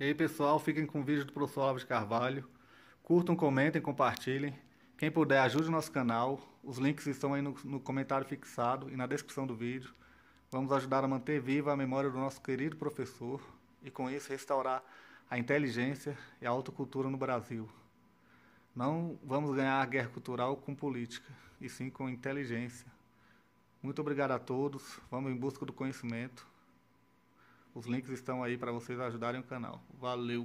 E aí, pessoal, fiquem com o vídeo do professor Olavo de Carvalho. Curtam, comentem, compartilhem. Quem puder, ajude o nosso canal. Os links estão aí no comentário fixado e na descrição do vídeo. Vamos ajudar a manter viva a memória do nosso querido professor e, com isso, restaurar a inteligência e a autocultura no Brasil. Não vamos ganhar a guerra cultural com política, e sim com inteligência. Muito obrigado a todos. Vamos em busca do conhecimento. Os links estão aí para vocês ajudarem o canal. Valeu!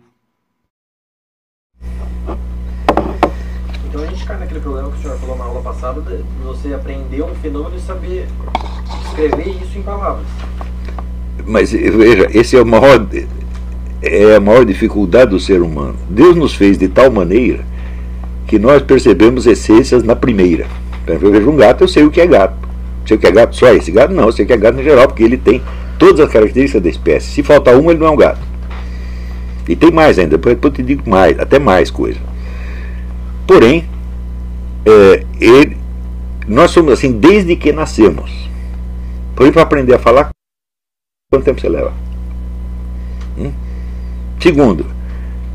Então a gente cai naquele problema que o senhor falou na aula passada, de você aprender um fenômeno e saber escrever isso em palavras. Mas veja, esse é a maior dificuldade do ser humano. Deus nos fez de tal maneira que nós percebemos essências na primeira. Então, eu vejo um gato, eu sei o que é gato. Sei o que é gato só esse gato? Não, eu sei o que é gato em geral, porque ele tem todas as características da espécie. Se faltar uma, ele não é um gato. E tem mais ainda, depois eu te digo mais, até mais coisa. Porém, nós somos assim desde que nascemos. Porém, para aprender a falar, quanto tempo você leva? Segundo,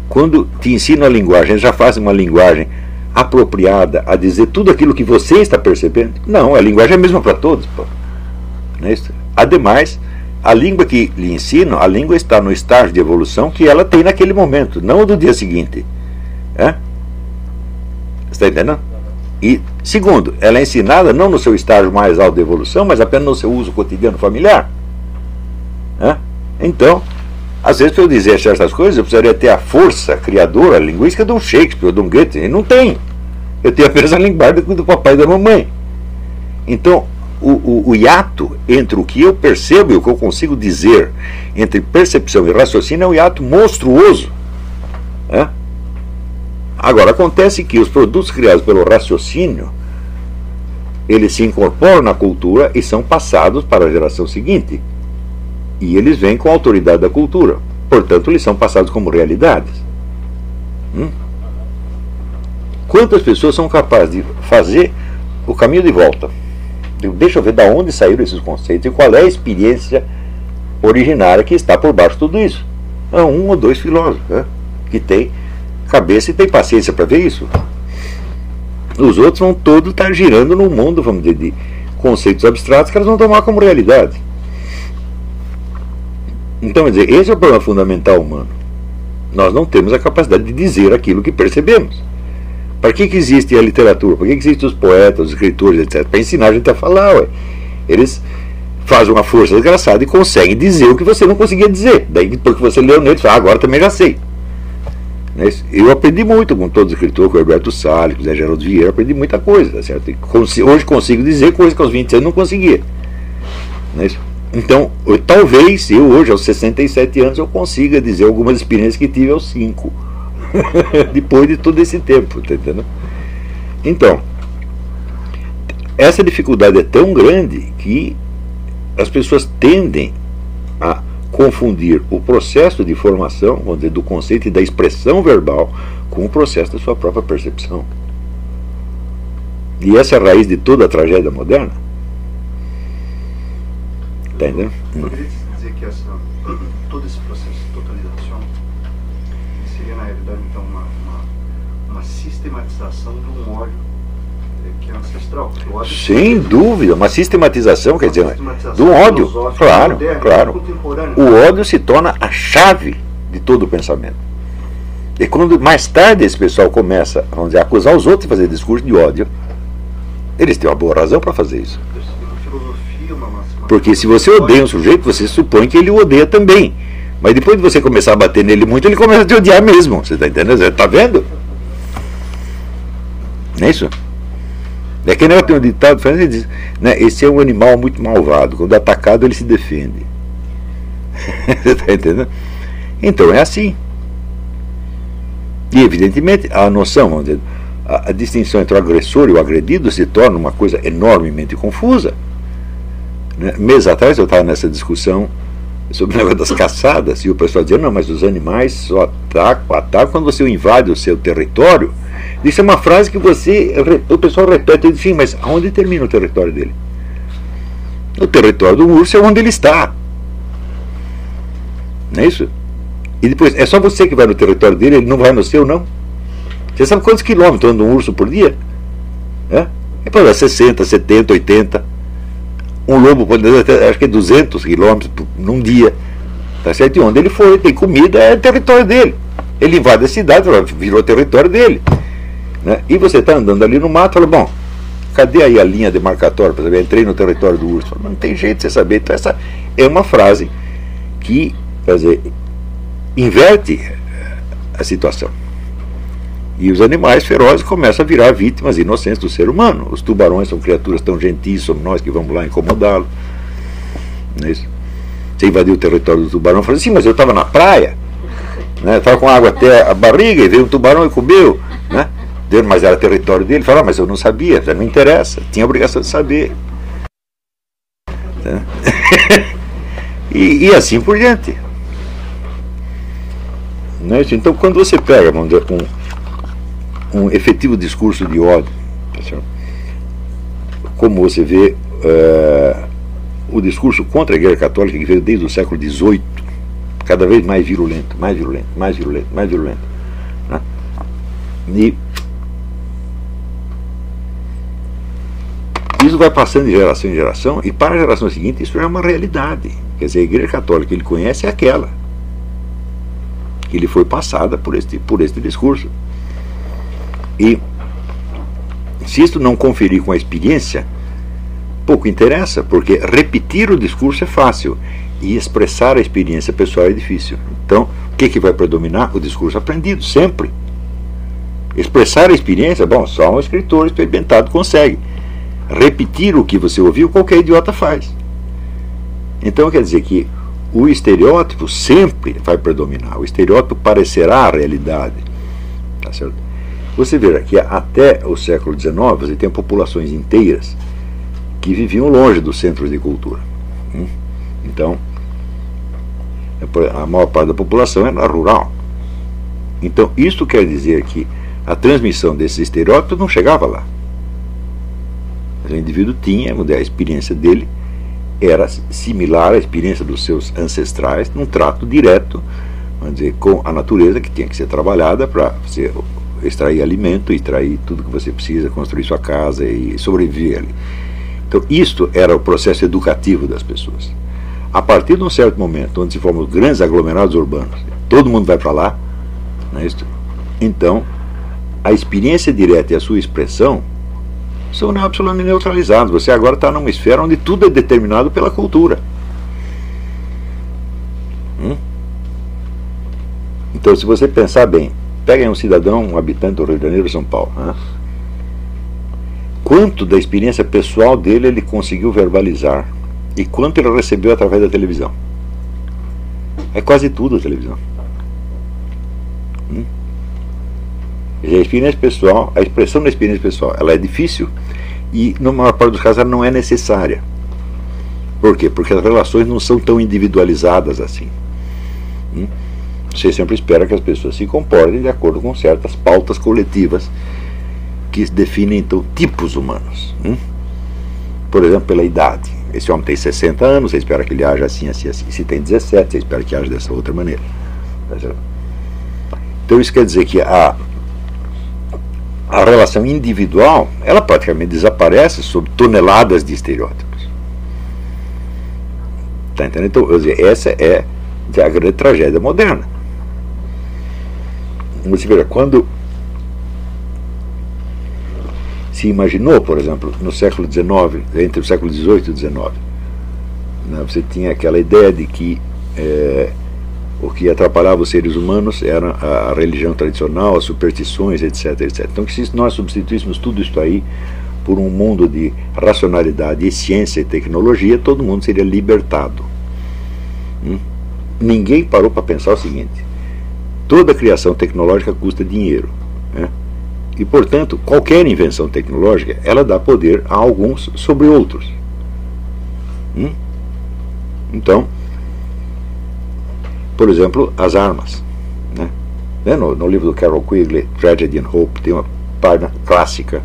quando te ensina a linguagem, já faz uma linguagem apropriada a dizer tudo aquilo que você está percebendo? Não, a linguagem é a mesma para todos. Pô. Não é isso? Ademais, a língua que lhe ensinam, a língua está no estágio de evolução que ela tem naquele momento, não do dia seguinte. Você está entendendo? E, segundo, ela é ensinada não no seu estágio mais alto de evolução, mas apenas no seu uso cotidiano familiar. Então, às vezes, para eu dizer certas coisas, eu precisaria ter a força criadora linguística de um Shakespeare ou de um Goethe. E não tem. Eu tenho apenas a linguagem do papai e da mamãe. Então, o hiato entre o que eu percebo e o que eu consigo dizer, entre percepção e raciocínio, é um hiato monstruoso. Agora, acontece que os produtos criados pelo raciocínio, eles se incorporam na cultura e são passados para a geração seguinte. E eles vêm com a autoridade da cultura. Portanto, eles são passados como realidades. Quantas pessoas são capazes de fazer o caminho de volta? Deixa eu ver de onde saíram esses conceitos e qual é a experiência originária que está por baixo de tudo isso. Um ou dois filósofos que têm cabeça e têm paciência para ver isso. Os outros vão todos estar girando num mundo, vamos dizer, de conceitos abstratos que eles vão tomar como realidade. Então, quer dizer, esse é o problema fundamental humano. Nós não temos a capacidade de dizer aquilo que percebemos. Para que existe a literatura? Para que existem os poetas, os escritores, etc? Para ensinar a gente a falar, ué. Eles fazem uma força desgraçada e conseguem dizer o que você não conseguia dizer. Daí, depois que você leu neles, fala, agora também já sei. Eu aprendi muito com todos os escritores, com o Alberto Salles, com o Zé Geraldo Vieira, aprendi muita coisa, tá certo? Hoje consigo dizer coisas que aos 20 anos não conseguia. Não é isso? Então, talvez eu hoje, aos 67 anos, eu consiga dizer algumas experiências que tive aos 5. Depois de todo esse tempo, tá entendendo? Então, essa dificuldade é tão grande que as pessoas tendem a confundir o processo de formação, vamos dizer, do conceito e da expressão verbal com o processo da sua própria percepção. E essa é a raiz de toda a tragédia moderna. Poderia dizer que todo esse processo de totalização seria, na realidade, então, uma sistematização de um ódio que é ancestral? Sem dúvida, uma sistematização, quer dizer, do ódio, claro, claro. O ódio se torna a chave de todo o pensamento. E quando mais tarde esse pessoal começa, vamos dizer, a acusar os outros de fazer discurso de ódio, eles têm uma boa razão para fazer isso. Porque se você odeia um sujeito, você supõe que ele o odeia também. Mas depois de você começar a bater nele muito, ele começa a te odiar mesmo. Você está entendendo? Você está vendo? Não é isso? É que nem tem um ditado francês que diz, né, esse é um animal muito malvado. Quando atacado, ele se defende. Você está entendendo? Então é assim. E evidentemente a noção, vamos dizer, a distinção entre o agressor e o agredido se torna uma coisa enormemente confusa. Meses atrás eu estava nessa discussão sobre o negócio das caçadas e o pessoal dizia, não, mas os animais só atacam quando você invade o seu território. Isso é uma frase que o pessoal repete, eu digo, sim, mas aonde termina o território dele? O território do urso é onde ele está. Não é isso? E depois, é só você que vai no território dele, ele não vai no seu, não. Você sabe quantos quilômetros anda um urso por dia? É para 60, 70, 80. Um lobo pode andar até, acho que é 200 quilômetros num dia. Tá certo? E onde ele foi, tem comida, é território dele. Ele invade a cidade, virou território dele. Né? E você está andando ali no mato, fala, bom, cadê aí a linha demarcatória para saber? Entrei no território do urso. Fala, não tem jeito de você saber. Então essa é uma frase que, quer dizer, inverte a situação. E os animais ferozes começam a virar vítimas inocentes do ser humano. Os tubarões são criaturas tão gentis, somos nós que vamos lá incomodá-lo. Não é isso? Você invadiu o território do tubarão, fala assim, mas eu estava na praia, né? Estava com água até a barriga e veio um tubarão e comeu, né? Mas era território dele. Fala, mas eu não sabia, não me interessa, tinha a obrigação de saber. Né? e assim por diante. Não é isso? Então, quando você pega, vamos dizer, um efetivo discurso de ódio, como você vê o discurso contra a Igreja Católica, que veio desde o século XVIII, cada vez mais virulento, mais virulento, mais virulento, mais virulento, né? E isso vai passando de geração em geração, e para a geração seguinte isso é uma realidade. Quer dizer, a Igreja Católica que ele conhece é aquela que lhe foi passada por este discurso. E se isso não conferir com a experiência, pouco interessa, porque repetir o discurso é fácil e expressar a experiência pessoal é difícil. Então, o que vai predominar? O discurso aprendido, sempre. Expressar a experiência, bom, só um escritor experimentado consegue. Repetir o que você ouviu, qualquer idiota faz. Então, quer dizer que o estereótipo sempre vai predominar. O estereótipo parecerá a realidade. Tá certo? Você vê que até o século XIX você tem populações inteiras que viviam longe dos centros de cultura. Então, a maior parte da população era rural. Então, isso quer dizer que a transmissão desses estereótipos não chegava lá. O indivíduo tinha, a experiência dele era similar à experiência dos seus ancestrais, num trato direto, vamos dizer, com a natureza, que tinha que ser trabalhada para você extrair alimento, extrair tudo que você precisa, construir sua casa e sobreviver ali. Então, isto era o processo educativo das pessoas. A partir de um certo momento, onde se formam grandes aglomerados urbanos, todo mundo vai para lá, não é isso? Então, a experiência direta e a sua expressão são absolutamente neutralizados. Você agora está numa esfera onde tudo é determinado pela cultura. Então, se você pensar bem, peguem um cidadão, um habitante do Rio de Janeiro, São Paulo, né? Quanto da experiência pessoal dele ele conseguiu verbalizar e quanto ele recebeu através da televisão? É quase tudo a televisão. A experiência pessoal, a expressão da experiência pessoal, ela é difícil e, na maior parte dos casos, ela não é necessária. Por quê? Porque as relações não são tão individualizadas assim. Você sempre espera que as pessoas se comportem de acordo com certas pautas coletivas que definem, então, tipos humanos. Por exemplo, pela idade. Esse homem tem 60 anos, você espera que ele age assim, assim, assim. Se tem 17, você espera que age dessa outra maneira. Então, isso quer dizer que a relação individual, ela praticamente desaparece sob toneladas de estereótipos. Tá entendendo? Então, essa é a grande tragédia moderna. Você veja, quando se imaginou, por exemplo, no século XIX, entre o século XVIII e XIX, né, você tinha aquela ideia de que o que atrapalhava os seres humanos era a religião tradicional, as superstições, etc, etc. Então, que se nós substituíssemos tudo isso aí por um mundo de racionalidade e ciência e tecnologia, todo mundo seria libertado. Ninguém parou para pensar o seguinte: toda criação tecnológica custa dinheiro, né? E, portanto, qualquer invenção tecnológica, ela dá poder a alguns sobre outros. Então, por exemplo, as armas, né? No livro do Carroll Quigley, Tragedy and Hope, tem uma página clássica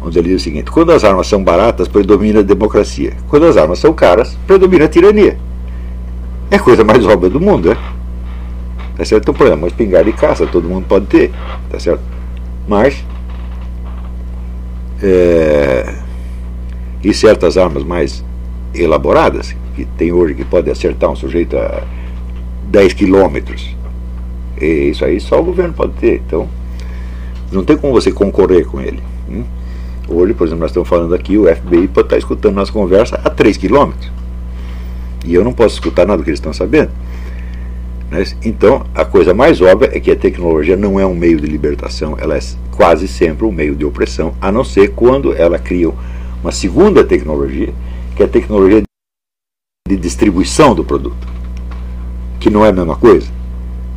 onde ele diz o seguinte: quando as armas são baratas, predomina a democracia. Quando as armas são caras, predomina a tirania. É a coisa mais óbvia do mundo, Tá certo? Então, por exemplo, uma espingarda de caça todo mundo pode ter, tá certo? Mas e certas armas mais elaboradas, que tem hoje, que pode acertar um sujeito a 10 quilômetros, isso aí só o governo pode ter. Então não tem como você concorrer com ele. Hoje, por exemplo, nós estamos falando aqui, o FBI pode estar escutando nossa conversa a 3 quilômetros e eu não posso escutar nada do que eles estão sabendo. Então, a coisa mais óbvia é que a tecnologia não é um meio de libertação, ela é quase sempre um meio de opressão, a não ser quando ela cria uma segunda tecnologia, que é a tecnologia de distribuição do produto, que não é a mesma coisa.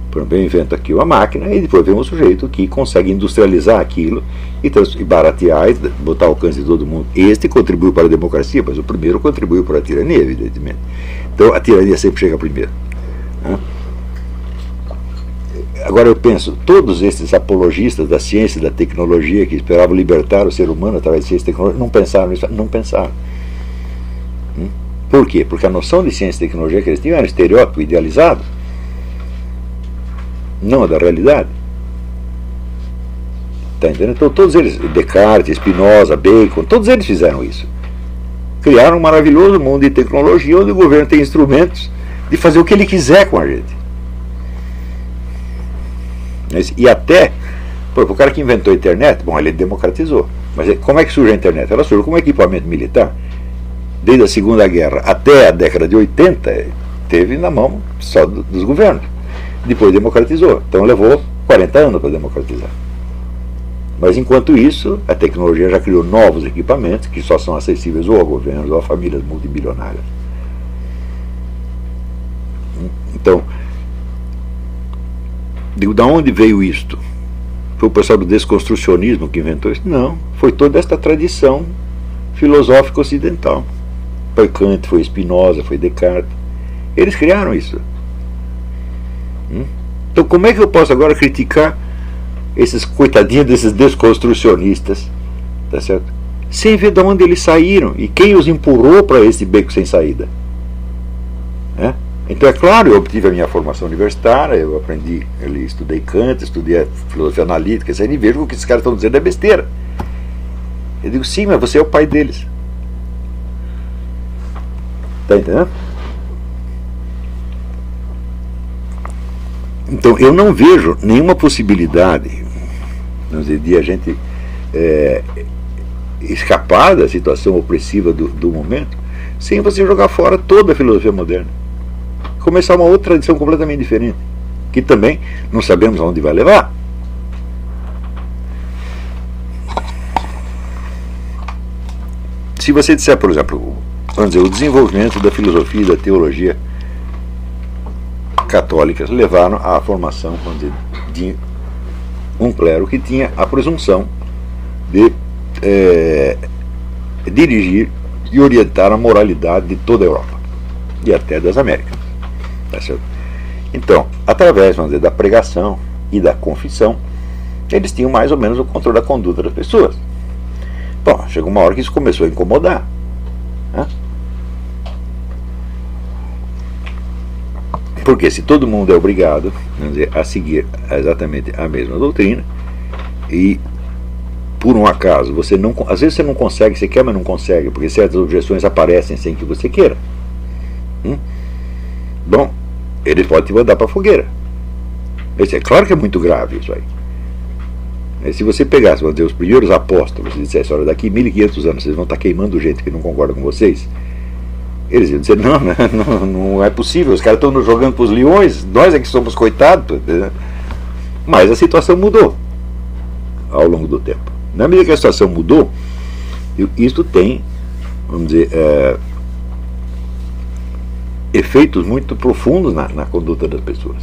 Por exemplo, eu invento aqui uma máquina e depois vem um sujeito que consegue industrializar aquilo e baratear e botar ao alcance de todo mundo. Este contribuiu para a democracia, mas o primeiro contribuiu para a tirania, evidentemente. Então, a tirania sempre chega primeiro. Agora eu penso, todos esses apologistas da ciência e da tecnologia que esperavam libertar o ser humano através de ciência e tecnologia, não pensaram nisso, não pensaram. Por quê? Porque a noção de ciência e tecnologia que eles tinham era um estereótipo idealizado, não a da realidade. Tá entendendo? Então todos eles, Descartes, Spinoza, Bacon, todos eles fizeram isso. Criaram um maravilhoso mundo de tecnologia onde o governo tem instrumentos de fazer o que ele quiser com a gente. E até, o cara que inventou a internet, bom, ele democratizou. Mas como é que surge a internet? Ela surge como equipamento militar. Desde a Segunda Guerra até a década de 80, teve na mão só dos governos. Depois democratizou. Então levou 40 anos para democratizar. Mas enquanto isso, a tecnologia já criou novos equipamentos que só são acessíveis ou a governos ou a famílias multibilionárias. Então, digo, da onde veio isto? Foi o pessoal do desconstrucionismo que inventou isso? Não, foi toda esta tradição filosófica ocidental. Foi Kant, foi Spinoza, foi Descartes. Eles criaram isso. Então como é que eu posso agora criticar esses coitadinhos desses desconstrucionistas, tá certo? Sem ver de onde eles saíram e quem os empurrou para esse beco sem saída. Então é claro, eu obtive a minha formação universitária, eu aprendi, eu estudei Kant, estudei a filosofia analítica, e vejo que o que esses caras estão dizendo é besteira. Eu digo, sim, mas você é o pai deles. Está entendendo? Então eu não vejo nenhuma possibilidade, vamos dizer, de a gente escapar da situação opressiva do momento sem você jogar fora toda a filosofia moderna. Começar uma outra tradição completamente diferente, que também não sabemos aonde vai levar. Se você disser, por exemplo, vamos dizer, o desenvolvimento da filosofia e da teologia católicas levaram à formação, vamos dizer, de um clero que tinha a presunção de dirigir e orientar a moralidade de toda a Europa e até das Américas. Tá certo? Então, através, vamos dizer, da pregação e da confissão, eles tinham mais ou menos o controle da conduta das pessoas. Bom, chegou uma hora que isso começou a incomodar. Porque se todo mundo é obrigado, vamos dizer, a seguir exatamente a mesma doutrina, e por um acaso você não, às vezes você não consegue, você quer, mas não consegue, porque certas objeções aparecem sem que você queira. Bom, ele pode te mandar para a fogueira. É claro que é muito grave isso aí. Se você pegasse, vamos dizer, os primeiros apóstolos e dissesse, olha, daqui 1500 anos vocês vão estar queimando gente que não concorda com vocês, eles iam dizer, não é possível, os caras estão nos jogando para os leões, nós é que somos coitados. Mas a situação mudou ao longo do tempo. Na medida que a situação mudou, isto tem, vamos dizer, efeitos muito profundos na conduta das pessoas.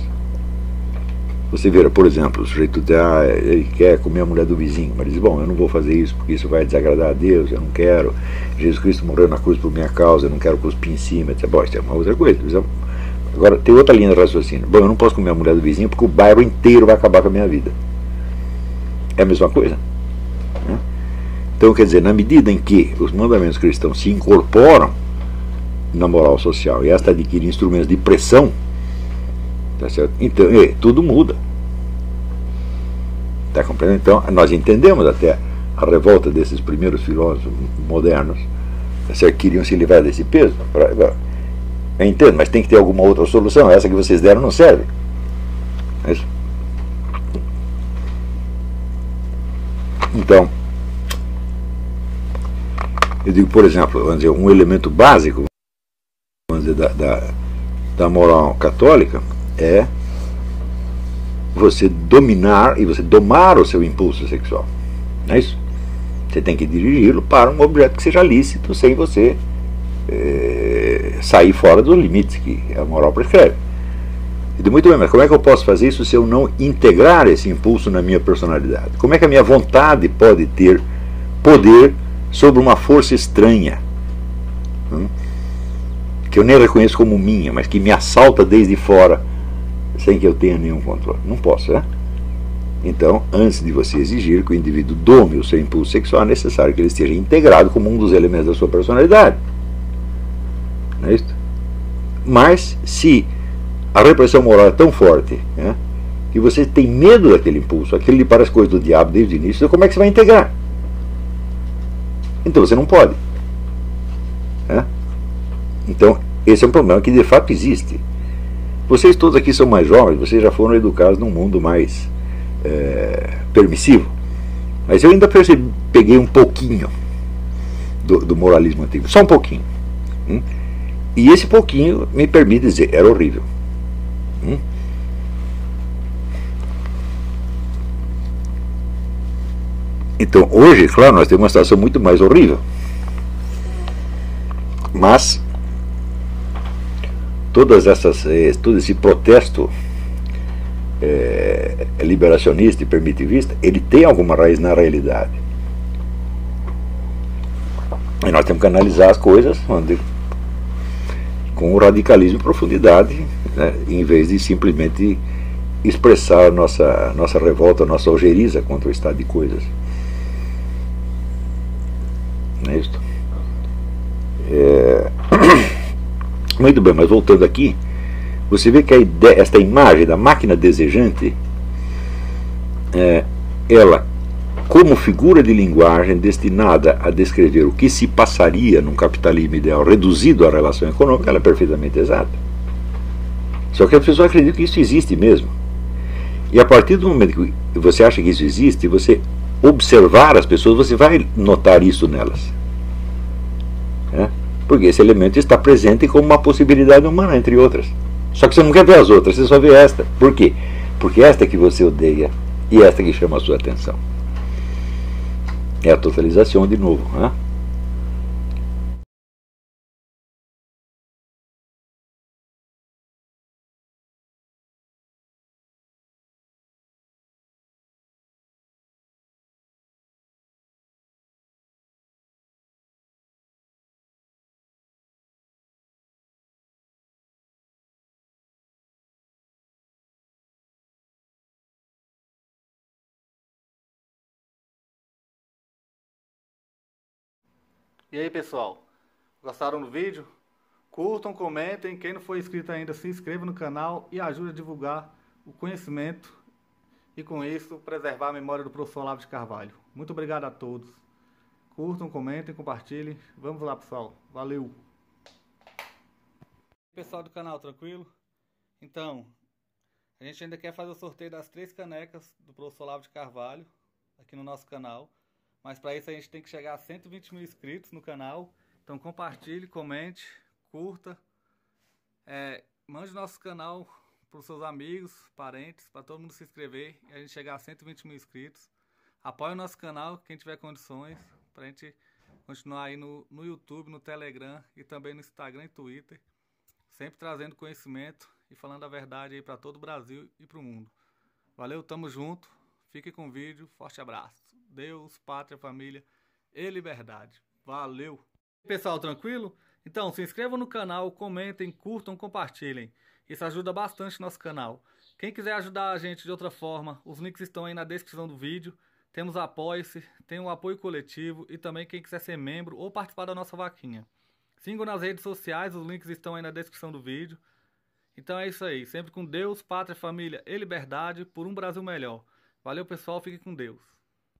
Você vê, por exemplo, o sujeito diz, ele quer comer a mulher do vizinho, mas diz, bom, eu não vou fazer isso porque isso vai desagradar a Deus, eu não quero, Jesus Cristo morreu na cruz por minha causa, eu não quero cuspir em cima, etc. Bom, isso é uma outra coisa. Agora, tem outra linha de raciocínio. Bom, eu não posso comer a mulher do vizinho porque o bairro inteiro vai acabar com a minha vida. É a mesma coisa. Então, quer dizer, na medida em que os mandamentos cristãos se incorporam na moral social e esta adquire instrumentos de pressão, Tá certo? Então, tudo muda. Tá compreendendo? Então, nós entendemos até a revolta desses primeiros filósofos modernos, tá certo? Queriam se livrar desse peso. Eu entendo, mas tem que ter alguma outra solução. Essa que vocês deram não serve. É isso? Então, eu digo, por exemplo, vamos dizer, um elemento básico, vamos dizer, da moral católica é você dominar e você domar o seu impulso sexual. Não é isso? Você tem que dirigi-lo para um objeto que seja lícito, sem você sair fora dos limites que a moral prescreve. E muito bem, mas como é que eu posso fazer isso se eu não integrar esse impulso na minha personalidade? Como é que a minha vontade pode ter poder sobre uma força estranha, que eu nem reconheço como minha, mas que me assalta desde fora, sem que eu tenha nenhum controle? Não posso, né? Então, antes de você exigir que o indivíduo dome o seu impulso sexual, é necessário que ele esteja integrado como um dos elementos da sua personalidade. Não é isso? Mas, se a repressão moral é tão forte, né, que você tem medo daquele impulso, aquilo lhe parece coisa do diabo desde o início, então como é que você vai integrar? Então você não pode. Né? Então, esse é um problema que de fato existe. Vocês todos aqui são mais jovens, vocês já foram educados num mundo mais permissivo. Mas eu ainda peguei um pouquinho do moralismo antigo, só um pouquinho. E esse pouquinho me permite dizer, era horrível. Então, hoje, claro, nós temos uma situação muito mais horrível. Mas todo esse protesto liberacionista e permitivista, ele tem alguma raiz na realidade. E nós temos que analisar as coisas com o radicalismo em profundidade, né, em vez de simplesmente expressar a nossa revolta, a nossa ojeriza contra o estado de coisas. Não é isso? Muito bem, mas voltando aqui, você vê que esta imagem da máquina desejante, ela, como figura de linguagem destinada a descrever o que se passaria num capitalismo ideal reduzido à relação econômica, ela é perfeitamente exata. Só que as pessoas acreditam que isso existe mesmo. E a partir do momento que você acha que isso existe, você observar as pessoas, você vai notar isso nelas. Porque esse elemento está presente como uma possibilidade humana, entre outras. Só que você não quer ver as outras, você só vê esta. Por quê? Porque esta que você odeia e esta que chama a sua atenção. É a totalização de novo. E aí, pessoal, gostaram do vídeo? Curtam, comentem, quem não for inscrito ainda, se inscreva no canal e ajude a divulgar o conhecimento e, com isso, preservar a memória do professor Olavo de Carvalho. Muito obrigado a todos. Curtam, comentem, compartilhem. Vamos lá, pessoal. Valeu! Pessoal do canal, tranquilo? Então, a gente ainda quer fazer o sorteio das 3 canecas do professor Olavo de Carvalho aqui no nosso canal. Mas para isso a gente tem que chegar a 120 mil inscritos no canal. Então compartilhe, comente, curta. Mande nosso canal para os seus amigos, parentes, para todo mundo se inscrever e a gente chegar a 120 mil inscritos. Apoie o nosso canal, quem tiver condições, para a gente continuar aí no YouTube, no Telegram e também no Instagram e Twitter. Sempre trazendo conhecimento e falando a verdade aí para todo o Brasil e para o mundo. Valeu, tamo junto. Fique com o vídeo. Forte abraço. Deus, pátria, família e liberdade. Valeu! Pessoal, tranquilo? Então, se inscrevam no canal, comentem, curtam, compartilhem. Isso ajuda bastante o nosso canal. Quem quiser ajudar a gente de outra forma, os links estão aí na descrição do vídeo. Temos Apoie-se, tem o apoio coletivo e também quem quiser ser membro ou participar da nossa vaquinha. Sigam nas redes sociais, os links estão aí na descrição do vídeo. Então é isso aí. Sempre com Deus, pátria, família e liberdade por um Brasil melhor. Valeu, pessoal. Fique com Deus.